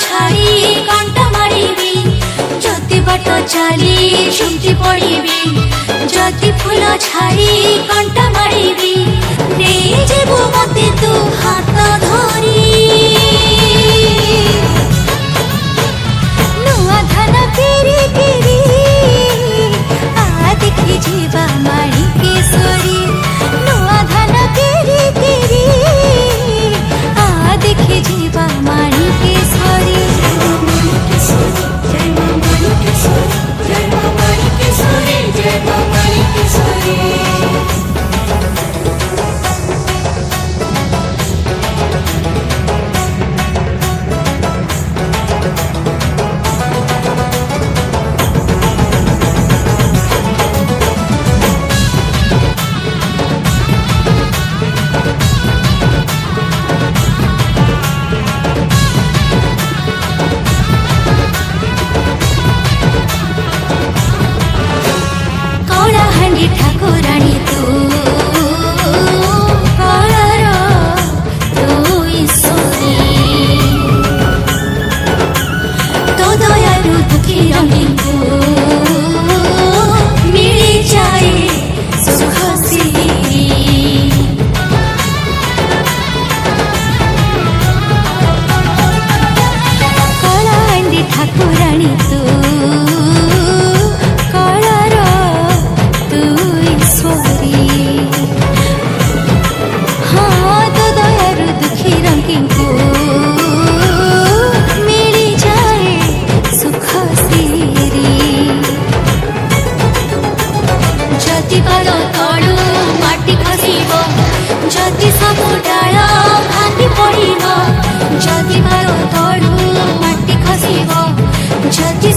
छाड़ी कंटा मारिबी जति बाट चली झुंकी पड़िबी जति फूल छाड़ी कंटा मारिबी नहीं जीवु मते तू हाथ धरी नुआ धान केरी केरी आ देखी जीवा माड़ी केसरी नुआ धान केरी केरी आ देखी जीवा माड़ी केसरी ठाकुराणी तू कलर तू ईश्वरी तो दयालु दुखी रंगीन को मिली जाए सुख सिरी कलाहांडी ठाकुराणी तू जति सबु डाल भांगी पड़िब जति मारो तलू माटी खसिब जति